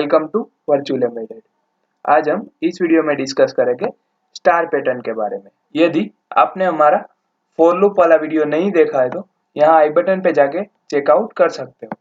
Welcome to virtual embedded. आज हम इस वीडियो में डिस्कस करेंगे स्टार पैटर्न के बारे में। यदि आपने हमारा फॉर लूप वाला वीडियो नहीं देखा है तो यहाँ आई बटन पे जाके चेकआउट कर सकते हो।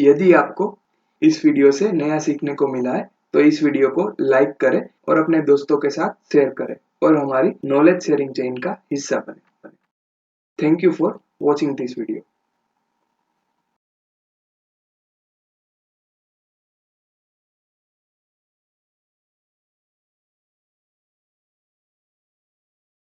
यदि आपको इस वीडियो से नया सीखने को मिला है तो इस वीडियो को लाइक करें और अपने दोस्तों के साथ शेयर करें और हमारी नॉलेज शेयरिंग चेन का हिस्सा बने। Thank you for watching this video.